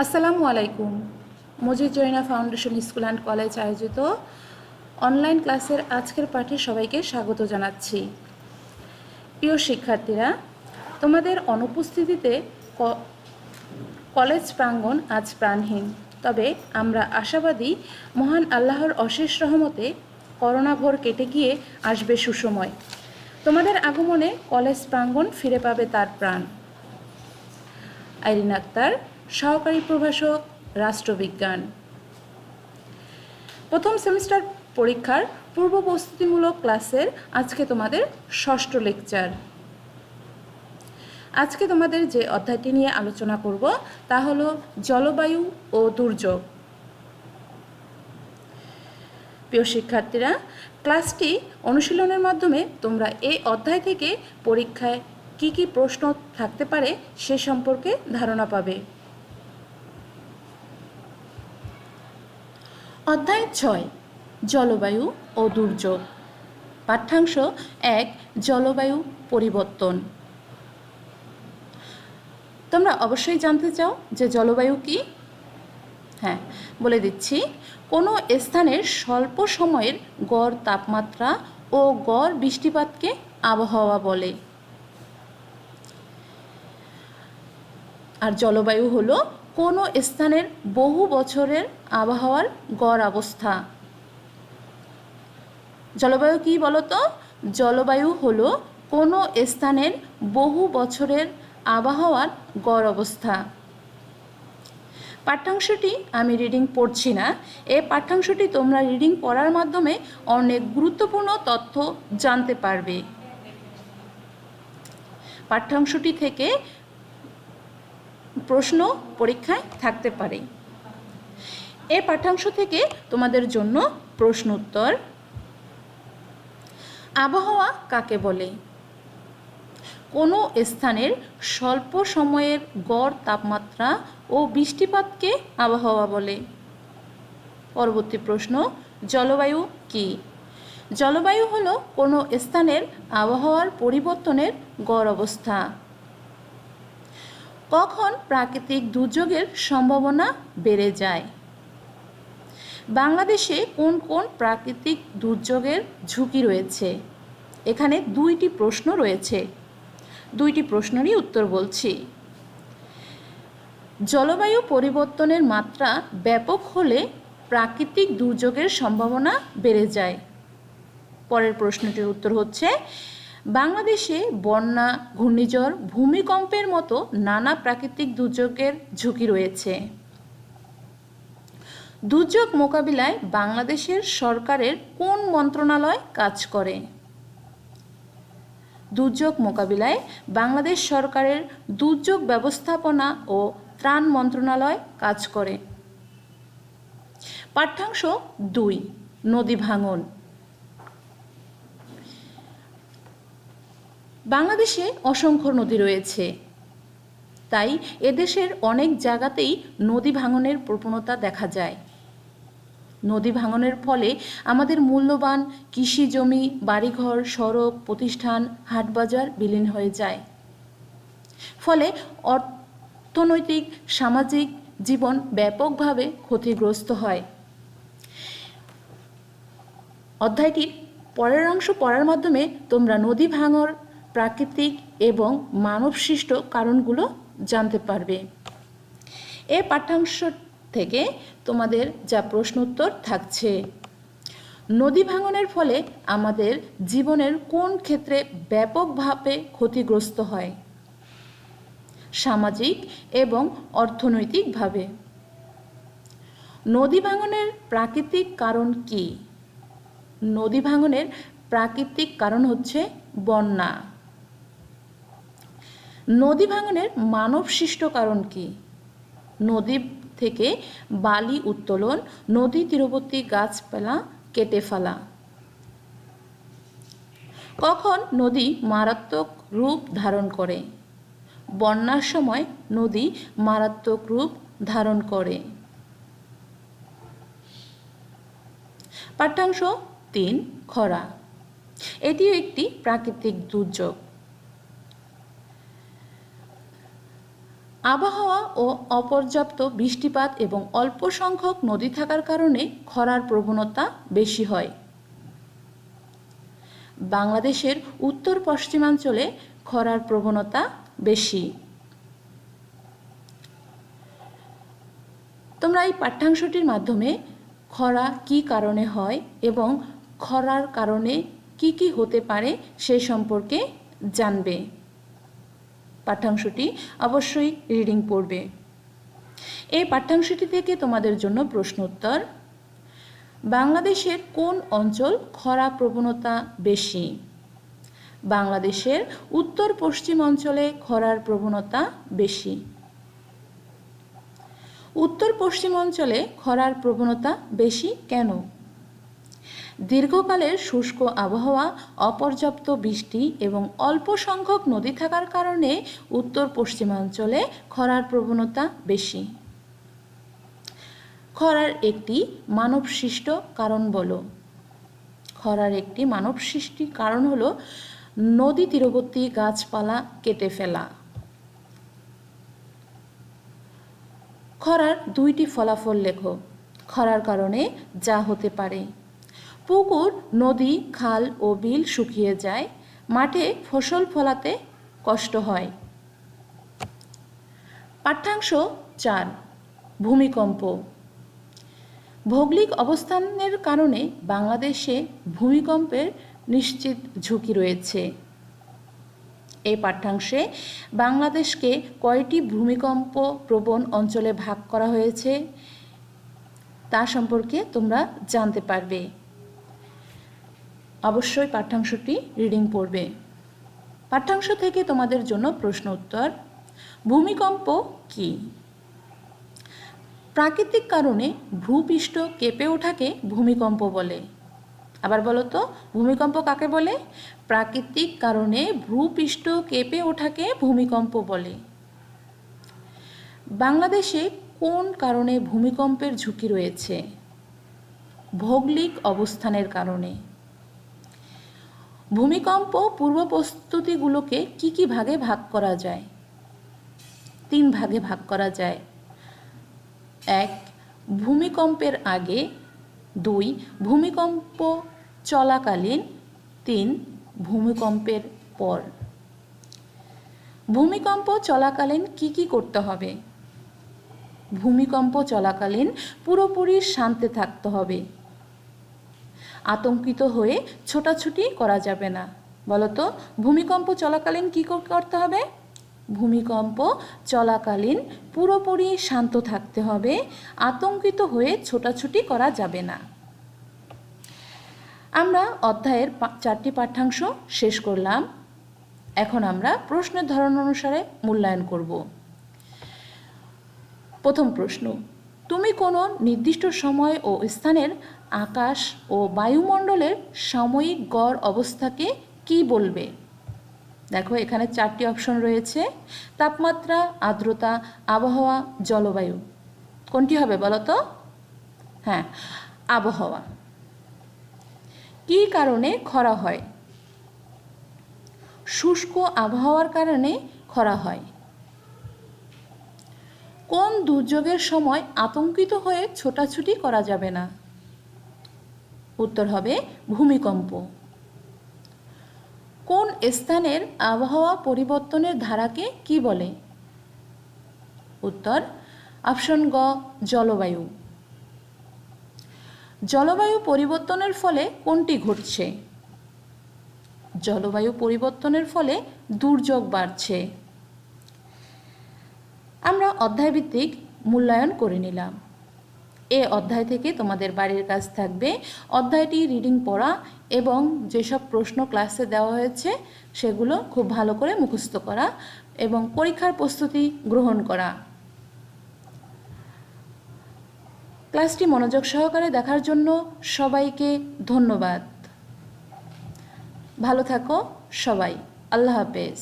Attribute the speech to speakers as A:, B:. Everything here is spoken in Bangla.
A: আসসালামু আলাইকুম। Majid Jarina foundation school and college আয়োজিত অনলাইন ক্লাসের আজকের পাঠে সবাইকে স্বাগত জানাচ্ছি। প্রিয় শিক্ষার্থীরা, তোমাদের অনুপস্থিতিতে কলেজ প্রাঙ্গণ আজ প্রাণহীন। তবে আমরা আশাবাদী মহান আল্লাহর অশেষ রহমতে করোনা ভোর কেটে গিয়ে আসবে সুসময়। তোমাদের আগমনে কলেজ প্রাঙ্গণ ফিরে পাবে তার প্রাণ। আইরিন আক্তার, সহকারী প্রভাষক, রাষ্ট্রবিজ্ঞান। প্রথম সেমিস্টার পরীক্ষার পূর্ব প্রস্তুতিমূলক ক্লাসের আজকে তোমাদের ষষ্ঠ লেকচার। আজকে তোমাদের যে অধ্যায়টি নিয়ে আলোচনা করব তা হলো জলবায়ু ও দুর্যোগ। প্রিয় শিক্ষার্থীরা, ক্লাসটি অনুশীলনের মাধ্যমে তোমরা এই অধ্যায় থেকে পরীক্ষায় কি কি প্রশ্ন থাকতে পারে সে সম্পর্কে ধারণা পাবে। অধ্যায় 6, জলবায়ু ও দুর্যোগ। পাঠ্যাংশ 1, জলবায়ু পরিবর্তন। তোমরা অবশ্যই জানতে চাও যে জলবায়ু কি? হ্যাঁ, বলে দিচ্ছি। কোনো স্থানের স্বল্প সময়ের গড় তাপমাত্রা ও গড় বৃষ্টিপাতকে আবহাওয়া বলে। আর জলবায়ু হলো কোনো স্থানের বহু বছরের আবহাওয়ার গড় অবস্থা। জলবায়ু কি বলো তো? জলবায়ু হলো কোনো স্থানের বহু বছরের আবহাওয়ার গড় অবস্থা। পাঠ্যাংশটি আমি রিডিং পড়ছি না। এই পাঠ্যাংশটি তোমরা রিডিং পড়ার মাধ্যমে অনেক গুরুত্বপূর্ণ তথ্য জানতে পারবে। পাঠ্যাংশটি থেকে প্রশ্ন পরীক্ষায় থাকতে পারে। এই পাঠ্যাংশ থেকে তোমাদের জন্য প্রশ্ন উত্তর। আবহাওয়া কাকে বলে? কোনো স্থানের স্বল্প সময়ের গড় তাপমাত্রা ও বৃষ্টিপাতকে আবহাওয়া বলে। পরবর্তী প্রশ্ন, জলবায়ু কি? জলবায়ু হলো কোনো স্থানের আবহাওয়ার পরিবর্তনের গড় অবস্থা। কখন প্রাকৃতিক দুর্যোগের সম্ভাবনা বেড়ে যায়? বাংলাদেশে কোন কোন প্রাকৃতিক দুর্যোগের ঝুঁকি রয়েছে? এখানে 2টি প্রশ্ন রয়েছে, 2টি প্রশ্নেরই উত্তর বলছি। জলবায়ু পরিবর্তনের মাত্রা ব্যাপক হলে প্রাকৃতিক দুর্যোগের সম্ভাবনা বেড়ে যায়। পরের প্রশ্নটির উত্তর হচ্ছে, বাংলাদেশে বন্যা, ঘূর্ণিঝড়, ভূমিকম্পের মতো নানা প্রাকৃতিক দুর্যোগের ঝুঁকি রয়েছে। দুর্যোগ মোকাবিলায় বাংলাদেশের সরকারের কোন মন্ত্রণালয় কাজ করে? দুর্যোগ মোকাবিলায় বাংলাদেশ সরকারের দুর্যোগ ব্যবস্থাপনা ও ত্রাণ মন্ত্রণালয় কাজ করে। পাঠ্যাংশ 2, নদী ভাঙন। বাংলাদেশে অসংখ্য নদী রয়েছে, তাই এদেশের অনেক জায়গাতেই নদী ভাঙনের প্রবণতা দেখা যায়। নদী ভাঙনের ফলে আমাদের মূল্যবান কৃষি জমি, বাড়িঘর, সড়ক, প্রতিষ্ঠান, হাটবাজার বিলীন হয়ে যায়। ফলে অর্থনৈতিক, সামাজিক জীবন ব্যাপকভাবে ক্ষতিগ্রস্ত হয়। অধ্যায়টির পরের অংশ পড়ার মাধ্যমে তোমরা নদী ভাঙন, প্রাকৃতিক এবং মানবসৃষ্ট কারণগুলো জানতে পারবে। এই পাঠ্যাংশ থেকে তোমাদের যা প্রশ্ন উত্তর থাকছে, নদী ভাঙনের ফলে আমাদের জীবনের কোন ক্ষেত্রে ব্যাপকভাবে ক্ষতিগ্রস্ত হয়? সামাজিক এবং অর্থনৈতিকভাবে। নদী ভাঙনের প্রাকৃতিক কারণ কি? নদী ভাঙনের প্রাকৃতিক কারণ হচ্ছে বন্যা। নদী ভাঙনের মানবসৃষ্ট কারণ কি? নদী থেকে বালি উত্তোলন, নদী তীরবর্তী গাছপালা কেটে ফেলা। কখন নদী মারাত্মক রূপ ধারণ করে? বন্যার সময় নদী মারাত্মক রূপ ধারণ করে। পাঠ্যাংশ 3, খরা। এটিও একটি প্রাকৃতিক দুর্যোগ। আবহাওয়া ও অপর্যাপ্ত বৃষ্টিপাত এবং অল্প সংখ্যক নদী থাকার কারণে খরার প্রবণতা বেশি হয়। বাংলাদেশের উত্তর পশ্চিমাঞ্চলে খরার প্রবণতা বেশি। তোমরা এই পাঠ্যাংশটির মাধ্যমে খরা কী কারণে হয় এবং খরার কারণে কি কি হতে পারে সে সম্পর্কে জানবে। পাঠ্যাংশটি অবশ্যই রিডিং পড়বে। এই পাঠ্যাংশটি থেকে তোমাদের জন্য প্রশ্ন উত্তর: বাংলাদেশের কোন অঞ্চল খরা প্রবণতা বেশি? বাংলাদেশের উত্তর পশ্চিম অঞ্চলে খরার প্রবণতা বেশি। উত্তর পশ্চিম অঞ্চলে খরার প্রবণতা বেশি কেন? দীর্ঘকালের শুষ্ক আবহাওয়া, অপর্যাপ্ত বৃষ্টি এবং অল্প সংখ্যক নদী থাকার কারণে উত্তর পশ্চিমাঞ্চলে খরার প্রবণতা বেশি। খরার একটি মানবসৃষ্ট কারণ বলো। খরার একটি মানবসৃষ্ট কারণ হলো নদী তীরবর্তী গাছপালা কেটে ফেলা। খরার দুইটি ফলাফল লেখো। খরার কারণে যা হতে পারে: পুকুর, নদী, খাল ও বিল শুকিয়ে যায়, মাঠে ফসল ফলাতে কষ্ট হয়। পাঠ্যাংশ 4 ভূমিকম্প। ভৌগোলিক অবস্থানের কারণে বাংলাদেশে ভূমিকম্পের নিশ্চিত ঝুঁকি রয়েছে। এই পাঠ্যাংশে বাংলাদেশকে কয়টি ভূমিকম্প প্রবণ অঞ্চলে ভাগ করা হয়েছে তা সম্পর্কে তোমরা জানতে পারবে। অবশ্যই পাঠ্যাংশটি রিডিং পড়বে। পাঠ্যাংশ থেকে তোমাদের জন্য প্রশ্ন উত্তর: ভূমিকম্প কি? প্রাকৃতিক কারণে ভূপৃষ্ঠ কেঁপে ওঠাকে ভূমিকম্প বলে। আবার বলো তো, ভূমিকম্প কাকে বলে? প্রাকৃতিক কারণে ভূপৃষ্ঠ কেঁপে ওঠাকে ভূমিকম্প বলে। বাংলাদেশে কোন কারণে ভূমিকম্পের ঝুঁকি রয়েছে? ভৌগোলিক অবস্থানের কারণে। ভূমিকম্প পূর্ব প্রস্তুতিগুলোকে কি কি ভাগে ভাগ করা যায়? 3 ভাগে ভাগ করা যায়। 1 ভূমিকম্পের আগে, 2 ভূমিকম্প চলাকালীন, 3 ভূমিকম্পের পর। ভূমিকম্প চলাকালীন কি কি করতে হবে? ভূমিকম্প চলাকালীন পুরোপুরি শান্তে থাকতে হবে। আতঙ্কিত হয়ে ছোটাছুটি করা যাবে না। বলো তো, ভূমিকম্প চলাকালীন কি করতে হবে? ভূমিকম্প চলাকালীন পুরোপুরি শান্ত থাকতে হবে, আতঙ্কিত হয়ে ছোটাছুটি করা যাবে না। আমরা অধ্যায়ের 4টি পাঠ্যাংশ শেষ করলাম। এখন আমরা প্রশ্নের ধরন অনুসারে মূল্যায়ন করব। প্রথম প্রশ্ন: তুমি কোনো নির্দিষ্ট সময় ও স্থানের আকাশ ও বায়ুমণ্ডলের সাময়িক গড় অবস্থাকে কি বলবে? দেখো, এখানে 4টি অপশন রয়েছে: তাপমাত্রা, আর্দ্রতা, আবহাওয়া, জলবায়ু। কোনটি হবে বলো তো? হ্যাঁ, আবহাওয়া। কী কারণে খরা হয়? শুষ্ক আবহাওয়ার কারণে খরা হয়। কোন দুর্যোগের সময় আতঙ্কিত হয়ে ছোটাছুটি করা যাবে না? উত্তর হবে ভূমিকম্প। কোন স্থানের আবহাওয়া পরিবর্তনের ধারাকে কি বলে? উত্তর অপশন গ, জলবায়ু। জলবায়ু পরিবর্তনের ফলে কোনটি ঘটছে? জলবায়ু পরিবর্তনের ফলে দুর্যোগ বাড়ছে। আমরা অধ্যায়ভিত্তিক মূল্যায়ন করে নিলাম। এ অধ্যায় থেকে তোমাদের বাড়ির কাজ থাকবে অধ্যায়টি রিডিং পড়া এবং যেসব প্রশ্ন ক্লাসে দেওয়া হয়েছে সেগুলো খুব ভালো করে মুখস্থ করা এবং পরীক্ষার প্রস্তুতি গ্রহণ করা। ক্লাসটি মনোযোগ সহকারে দেখার জন্য সবাইকে ধন্যবাদ। ভালো থাকো সবাই। আল্লাহ হাফেজ।